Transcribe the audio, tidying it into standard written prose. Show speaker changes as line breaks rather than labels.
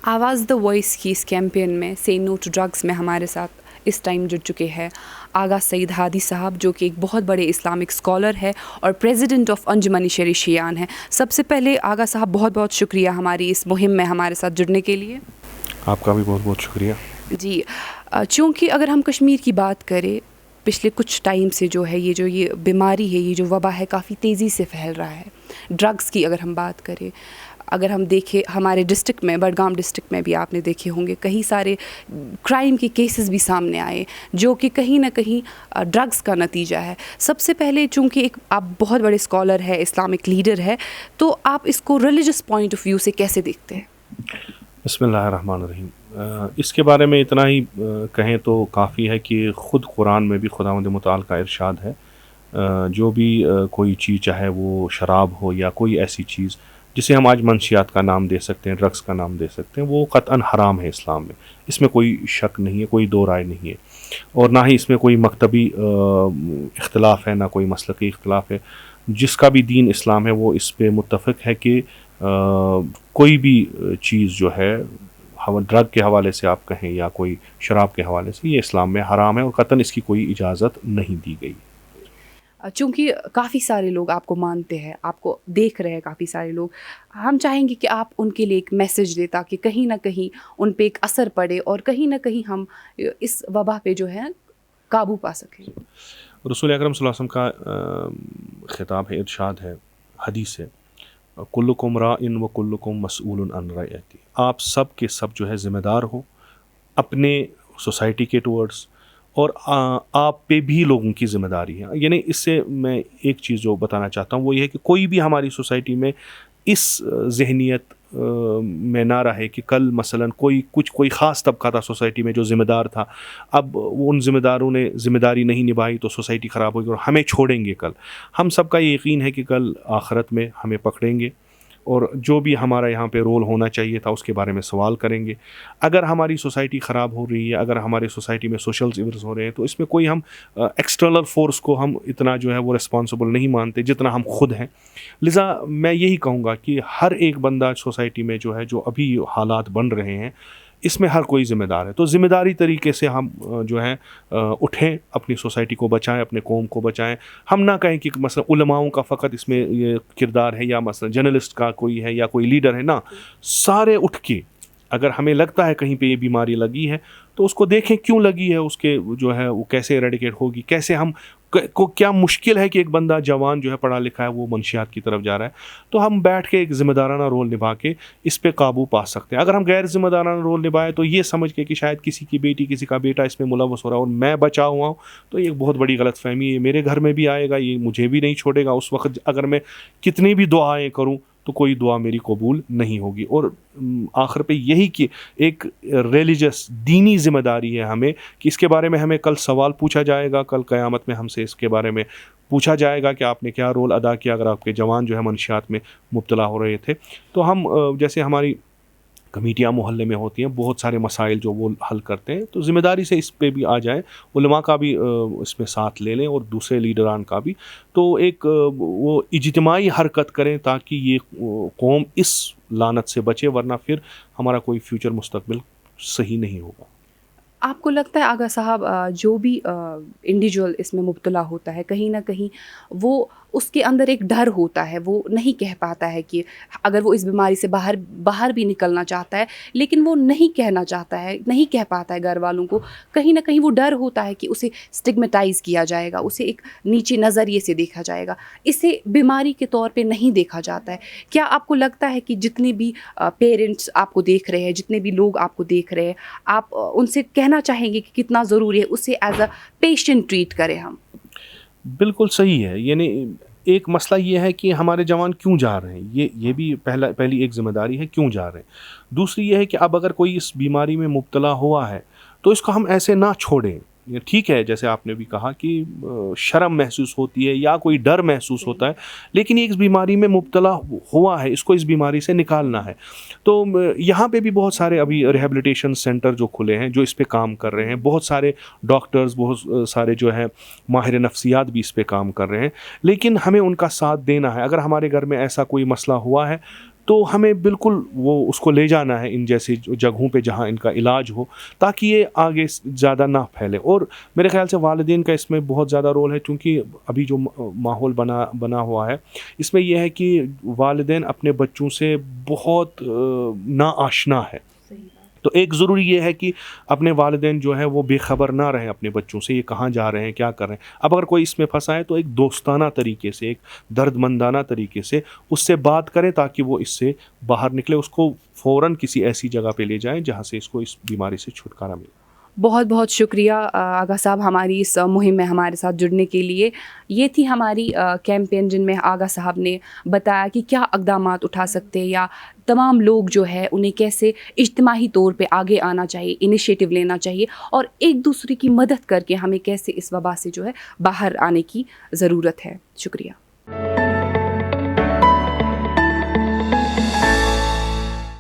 आवाज़ the voice की इस कैंपेन में से नो टू ड्रग्स में हमारे साथ इस टाइम जुड़ चुके हैं आगा सईद हादी साहब, जो कि एक बहुत बड़े इस्लामिक स्कॉलर है और प्रेसिडेंट ऑफ अंजुमन शरीशियान है। सबसे पहले आगा साहब बहुत बहुत शुक्रिया हमारी इस मुहिम में हमारे साथ जुड़ने के लिए।
आपका भी बहुत बहुत शुक्रिया
जी। चूँकि अगर हम कश्मीर की बात करें, पिछले कुछ टाइम से जो है ये बीमारी है, ये जो वबा है, काफ़ी तेज़ी से फैल रहा है। ड्रग्स की अगर हम बात करें, अगर हम देखें हमारे डिस्ट्रिक्ट में, बडगाम डिस्ट्रिक्ट में भी आपने देखे होंगे कई सारे क्राइम के केसेस भी सामने आए जो कि कहीं ना कहीं ड्रग्स का नतीजा है। सबसे पहले चूँकि एक आप बहुत बड़े स्कॉलर है, इस्लामिक लीडर है, तो आप इसको रिलीजियस पॉइंट ऑफ व्यू से कैसे देखते हैं?
बिस्मिल्लाहिर्रहमानिर्रहीम। इसके बारे में इतना ही कहें तो काफ़ी है कि ख़ुद कुरान में भी खुदावंद मुताल का इरशाद है, जो भी कोई चीज़, चाहे वो शराब हो या कोई ऐसी चीज़ जिसे हम आज मंशियात का नाम दे सकते हैं, ड्रग्स का नाम दे सकते हैं, वो क़तअन हराम है इस्लाम में। इसमें कोई शक नहीं है, कोई दो राय नहीं है, और ना ही इसमें कोई मकतबी इख्तिलाफ़ है, ना कोई मसलकी इख्तिलाफ़ है। जिसका भी दीन इस्लाम है वो इस पे मुत्तफ़िक़ है कि कोई भी चीज़ जो है ड्रग के हवाले से आप कहें या कोई शराब के हवाले से, ये इस्लाम में हराम है और क़तअन इसकी कोई इजाज़त नहीं दी गई।
चूँकि काफ़ी सारे लोग आपको मानते हैं, आपको देख रहे हैं काफ़ी सारे लोग, हम चाहेंगे कि आप उनके लिए एक मैसेज दें ताकि कहीं ना कहीं उन पे एक असर पड़े और कहीं ना कहीं हम इस वबा पे जो है काबू पा सकें।
रसूल अकरम सल्लल्लाहु अलैहि वसल्लम का ख़िताब है, इरशाद है, हदीस है, कुल्लुकुम राइन व कुल्लुकुम मसऊलुन अन रइयती। आप सब के सब जो है ज़िम्मेदार हो अपने सोसाइटी के टुवर्ड्स, और आप पे भी लोगों की ज़िम्मेदारी है। यानी इससे मैं एक चीज़ जो बताना चाहता हूँ वो ये है कि कोई भी हमारी सोसाइटी में इस ज़हनियत में ना रहे कि कल मसलन कोई ख़ास तबका था सोसाइटी में जो ज़िम्मेदार था, अब उन ज़िम्मेदारों ने ज़िम्मेदारी नहीं निभाई तो सोसाइटी ख़राब होगी और हमें छोड़ेंगे कल। हम सब का ये यकीन है कि कल आखिरत में हमें पकड़ेंगे और जो भी हमारा यहाँ पे रोल होना चाहिए था उसके बारे में सवाल करेंगे। अगर हमारी सोसाइटी ख़राब हो रही है, अगर हमारी सोसाइटी में सोशल इवल्स हो रहे हैं, तो इसमें कोई हम एक्सटर्नल फोर्स को हम इतना जो है वो रिस्पॉन्सिबल नहीं मानते जितना हम खुद हैं। लिज़ा मैं यही कहूँगा कि हर एक बंदा सोसाइटी में जो है, जो अभी हालात बन रहे हैं, इसमें हर कोई ज़िम्मेदार है। तो ज़िम्मेदारी तरीके से हम जो है उठें, अपनी सोसाइटी को बचाएं, अपने कौम को बचाएं। हम ना कहें कि मसलन उलमाओं का फ़कत इसमें ये किरदार है या मसलन जर्नलिस्ट का कोई है या कोई लीडर है, ना, सारे उठ के, अगर हमें लगता है कहीं पे ये बीमारी लगी है तो उसको देखें क्यों लगी है, उसके जो है वो कैसे एरेडिकेट होगी, कैसे हम को क्या मुश्किल है कि एक बंदा जवान जो है पढ़ा लिखा है वो मंशियात की तरफ जा रहा है, तो हम बैठ के एक ज़िम्मेदाराना रोल निभा के इस पे काबू पा सकते हैं। अगर हम गैर ज़िम्मेदाराना रोल निभाएं तो ये समझ के कि शायद किसी की बेटी, किसी का बेटा इसमें मुलव्वस हो रहा है और मैं बचा हुआ हूँ, तो ये बहुत बड़ी गलतफहमी है। मेरे घर में भी आएगा, ये मुझे भी नहीं छोड़ेगा। उस वक्त अगर मैं कितनी भी दुआएँ करूँ तो कोई दुआ मेरी कबूल नहीं होगी। और आखिर पे यही कि एक रिलीजियस दीनी ज़िम्मेदारी है हमें कि इसके बारे में हमें कल सवाल पूछा जाएगा, कल क़यामत में हमसे इसके बारे में पूछा जाएगा कि आपने क्या रोल अदा किया अगर आपके जवान जो है मनशियात में मुब्तला हो रहे थे। तो हम जैसे हमारी कमेटियाँ मोहल्ले में होती हैं, बहुत सारे मसाइल जो वो हल करते हैं, तो ज़िम्मेदारी से इस पे भी आ जाएं, उलमा का भी इसमें साथ ले लें और दूसरे लीडरान का भी, तो एक वो इज्तिमाई हरकत करें ताकि ये कौम इस लानत से बचे, वरना फिर हमारा कोई फ्यूचर मुस्तकबिल सही नहीं होगा।
आपको लगता है आगा साहब, जो भी इंडिविजुअल इसमें मुब्तला होता है, कहीं ना कहीं वो उसके अंदर एक डर होता है, वो नहीं कह पाता है कि अगर वो इस बीमारी से बाहर भी निकलना चाहता है, लेकिन वो नहीं कहना चाहता है, नहीं कह पाता है घर वालों को। कहीं ना कहीं वो डर होता है कि उसे स्टिग्मेटाइज़ किया जाएगा, उसे एक नीचे नज़रिए से देखा जाएगा, इसे बीमारी के तौर पे नहीं देखा जाता है। क्या आपको लगता है कि जितने भी पेरेंट्स आपको देख रहे हैं, जितने भी लोग आपको देख रहे हैं, आप उनसे कहना चाहेंगे कि कितना ज़रूरी है उसे एज अ पेशेंट ट्रीट करें हम?
बिल्कुल सही है। यानी एक मसला ये है कि हमारे जवान क्यों जा रहे हैं, ये भी पहली एक ज़िम्मेदारी है, क्यों जा रहे हैं। दूसरी ये है कि अब अगर कोई इस बीमारी में मुब्तला हुआ है तो इसको हम ऐसे ना छोड़ें। ये ठीक है, जैसे आपने भी कहा कि शर्म महसूस होती है या कोई डर महसूस होता है, लेकिन ये इस बीमारी में मुब्तला हुआ है, इसको इस बीमारी से निकालना है। तो यहाँ पे भी बहुत सारे अभी रिहेबिलिटेशन सेंटर जो खुले हैं जो इस पे काम कर रहे हैं, बहुत सारे डॉक्टर्स, बहुत सारे जो है माहिर नफ्सियात भी इस पे काम कर रहे हैं, लेकिन हमें उनका साथ देना है। अगर हमारे घर में ऐसा कोई मसला हुआ है تو ہمیں بالکل وہ اس کو لے جانا ہے ان جیسی جگہوں پہ جہاں ان کا علاج ہو، تاکہ یہ آگے زیادہ نہ پھیلے. اور میرے خیال سے والدین کا اس میں بہت زیادہ رول ہے، چونکہ ابھی جو ماحول بنا ہوا ہے اس میں یہ ہے کہ والدین اپنے بچوں سے بہت ناآشنا ہے. تو ایک ضروری یہ ہے کہ اپنے والدین جو ہے وہ بے خبر نہ رہیں اپنے بچوں سے، یہ کہاں جا رہے ہیں، کیا کر رہے ہیں. اب اگر کوئی اس میں پھنسا ہے تو ایک دوستانہ طریقے سے، ایک درد مندانہ طریقے سے اس سے بات کریں تاکہ وہ اس سے باہر نکلے، اس کو فوراً کسی ایسی جگہ پہ لے جائیں جہاں سے اس کو اس بیماری سے چھٹکارا ملے.
بہت بہت شکریہ آغا صاحب ہماری اس مہم میں ہمارے ساتھ جڑنے کے لیے. یہ تھی ہماری کیمپین جن میں آغا صاحب نے بتایا کہ کیا اقدامات اٹھا سکتے یا تمام لوگ جو ہے انہیں کیسے اجتماعی طور پہ آگے آنا چاہیے، انیشیٹو لینا چاہیے، اور ایک دوسرے کی مدد کر کے ہمیں کیسے اس وبا سے جو ہے باہر آنے کی ضرورت ہے. شکریہ.